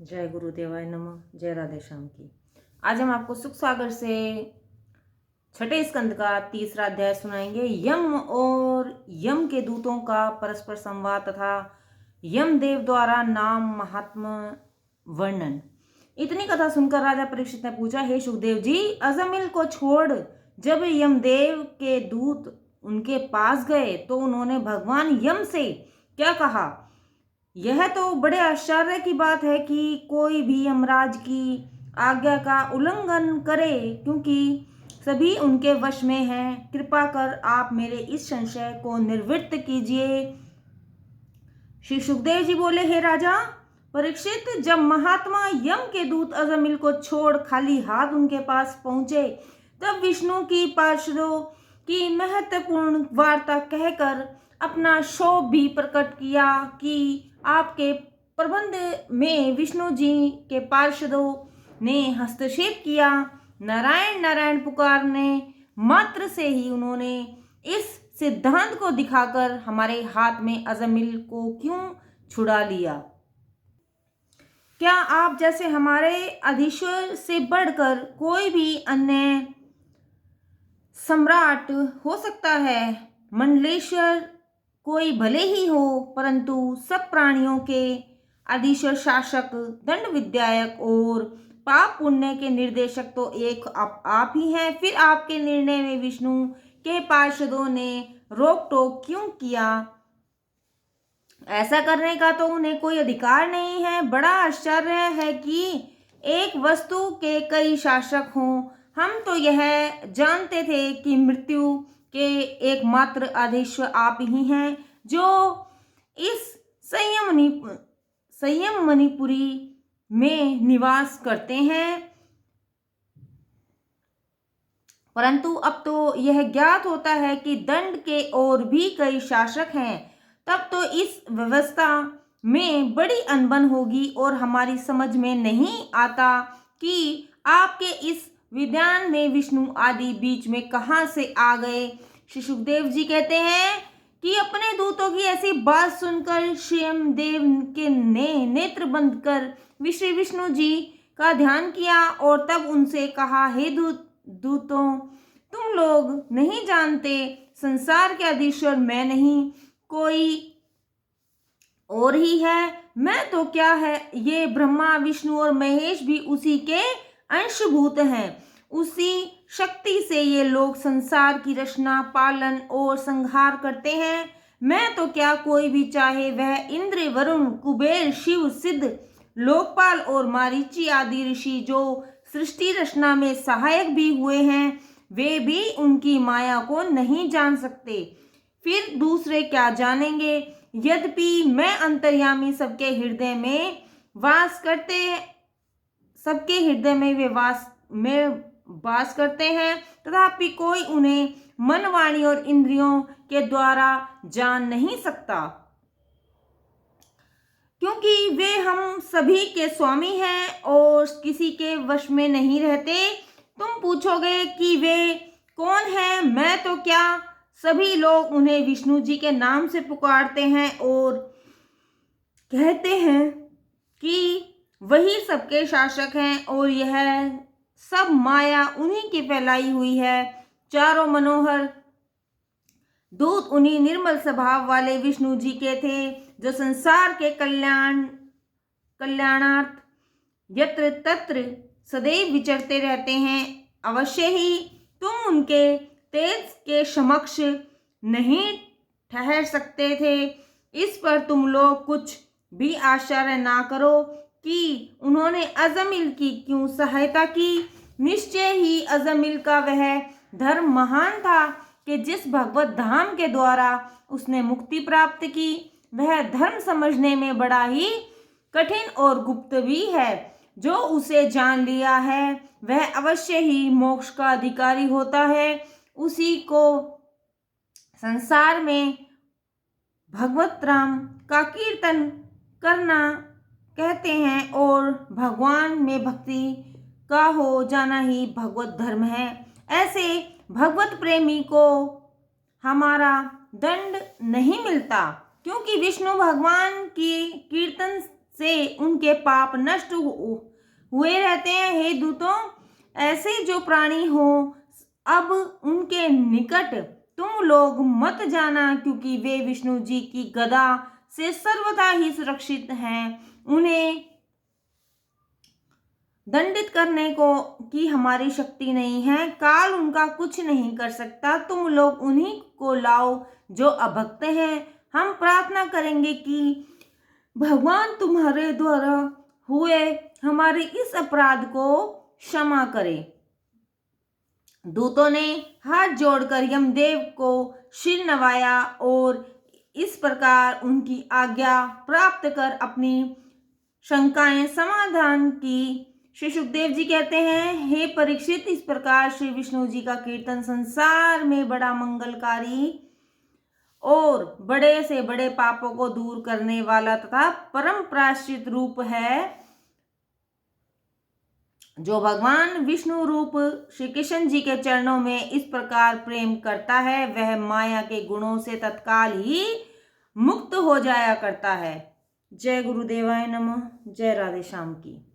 जय गुरुदेवाय नमः। जय राधे श्याम की। आज हम आपको सुख सागर से छठे स्कंद का तीसरा अध्याय सुनाएंगे। यम और यम के दूतों का परस्पर संवाद तथा यमदेव द्वारा नाम महात्मा वर्णन। इतनी कथा सुनकर राजा परीक्षित ने पूछा, हे सुखदेव जी, अजमिल को छोड़ जब यमदेव के दूत उनके पास गए तो उन्होंने भगवान यम से क्या कहा? यह तो बड़े आश्चर्य की बात है कि कोई भी यमराज की आज्ञा का उल्लंघन करे, क्योंकि सभी उनके वश में हैं। कृपा कर आप मेरे इस संशय को निवृत्त कीजिए। श्री सुखदेव जी बोले, हे राजा परीक्षित, जब महात्मा यम के दूत अजमिल को छोड़ खाली हाथ उनके पास पहुंचे, तब विष्णु की पार्षदों की महत्वपूर्ण वार्ता कहकर अपना शोभ भी प्रकट किया कि आपके प्रबंध में विष्णु जी के पार्षदों ने हस्तक्षेप किया। नारायण नारायण पुकारने मात्र से ही उन्होंने इस सिद्धांत को दिखाकर हमारे हाथ में अजमिल को क्यों छुड़ा लिया? क्या आप जैसे हमारे अधीश्वर से बढ़कर कोई भी अन्य सम्राट हो सकता है? मंडलेश्वर कोई भले ही हो, परंतु सब प्राणियों के अधीश्वर, शासक, दंड विधायक और पाप पुण्य के निर्देशक तो एक आप ही हैं। फिर आपके निर्णय में विष्णु के पार्षदों ने रोक टोक क्यों किया? ऐसा करने का तो उन्हें कोई अधिकार नहीं है। बड़ा आश्चर्य है कि एक वस्तु के कई शासक हों। हम तो यह जानते थे कि मृत्यु के एकमात्र अधीश्वर आप ही हैं, जो इस संयम मणिपुरी में निवास करते हैं। परंतु अब तो यह ज्ञात होता है कि दंड के और भी कई शासक हैं। तब तो इस व्यवस्था में बड़ी अनबन होगी और हमारी समझ में नहीं आता कि आपके इस विधान में विष्णु आदि बीच में कहाँ से आ गए। श्री सुखदेव जी कहते हैं कि अपने दूतों की ऐसी बात सुनकर श्री यमदेव के नेत्र बंद कर श्री विष्णु जी का ध्यान किया और तब उनसे कहा, हे दूतों, तुम लोग नहीं जानते, संसार के अधीश्वर मैं नहीं, कोई और ही है। मैं तो क्या है, ये ब्रह्मा, विष्णु और महेश भी उसी के अंशभूत हैं। उसी शक्ति से ये लोग संसार की रचना, पालन और संहार करते हैं। मैं तो क्या, कोई भी चाहे वह इंद्र, वरुण, कुबेर, शिव, सिद्ध, लोकपाल और मारीची आदि ऋषि जो सृष्टि रचना में सहायक भी हुए हैं, वे भी उनकी माया को नहीं जान सकते। फिर दूसरे क्या जानेंगे? यद्यपि मैं अंतर्यामी सबके हृदय में वे वास करते हैं, तथापि कोई उन्हें मन, वाणी और इंद्रियों के द्वारा जान नहीं सकता, क्योंकि वे हम सभी के स्वामी हैं और किसी के वश में नहीं रहते। तुम पूछोगे कि वे कौन हैं? मैं तो क्या, सभी लोग उन्हें विष्णु जी के नाम से पुकारते हैं और कहते हैं कि वही सबके शासक हैं और यह सब माया उन्हीं की फैलाई हुई है। चारों मनोहर दूत उन्हीं निर्मल स्वभाव वाले विष्णु जी के थे, जो संसार के कल्याणार्थ यत्र तत्र सदैव विचरते रहते हैं। अवश्य ही तुम उनके तेज के समक्ष नहीं ठहर सकते थे। इस पर तुम लोग कुछ भी आश्चर्य ना करो कि उन्होंने अजमिल की क्यों सहायता की। निश्चय ही अजमिल का वह धर्म महान था कि जिस भगवत धाम के द्वारा उसने मुक्ति प्राप्त की, वह धर्म समझने में बड़ा ही कठिन और गुप्त भी है। जो उसे जान लिया है वह अवश्य ही मोक्ष का अधिकारी होता है। उसी को संसार में भगवत राम का कीर्तन करना कहते हैं और भगवान में भक्ति का हो जाना ही भगवत धर्म है। ऐसे भगवत प्रेमी को हमारा दंड नहीं मिलता, क्योंकि विष्णु भगवान की कीर्तन से उनके पाप नष्ट हुए रहते हैं। हे दूतों, ऐसे जो प्राणी हो अब उनके निकट तुम लोग मत जाना, क्योंकि वे विष्णु जी की गदा से सर्वथा ही सुरक्षित हैं। उन्हें दंडित करने को की हमारी शक्ति नहीं है, काल उनका कुछ नहीं कर सकता। तुम लोग उन्हीं को लाओ जो अभक्त हैं। हम प्रार्थना करेंगे कि भगवान तुम्हारे द्वारा हुए हमारे इस अपराध को क्षमा करे। दूतों ने हाथ जोड़कर यमदेव को सिर नवाया और इस प्रकार उनकी आज्ञा प्राप्त कर अपनी शंकाएं समाधान की। श्री सुखदेव जी कहते हैं, हे परीक्षित, इस प्रकार श्री विष्णु जी का कीर्तन संसार में बड़ा मंगलकारी और बड़े से बड़े पापों को दूर करने वाला तथा परम प्रायश्चित रूप है। जो भगवान विष्णु रूप श्री कृष्ण जी के चरणों में इस प्रकार प्रेम करता है, वह माया के गुणों से तत्काल ही मुक्त हो जाया करता है। जय गुरुदेवाय नमः। जय राधे श्याम की।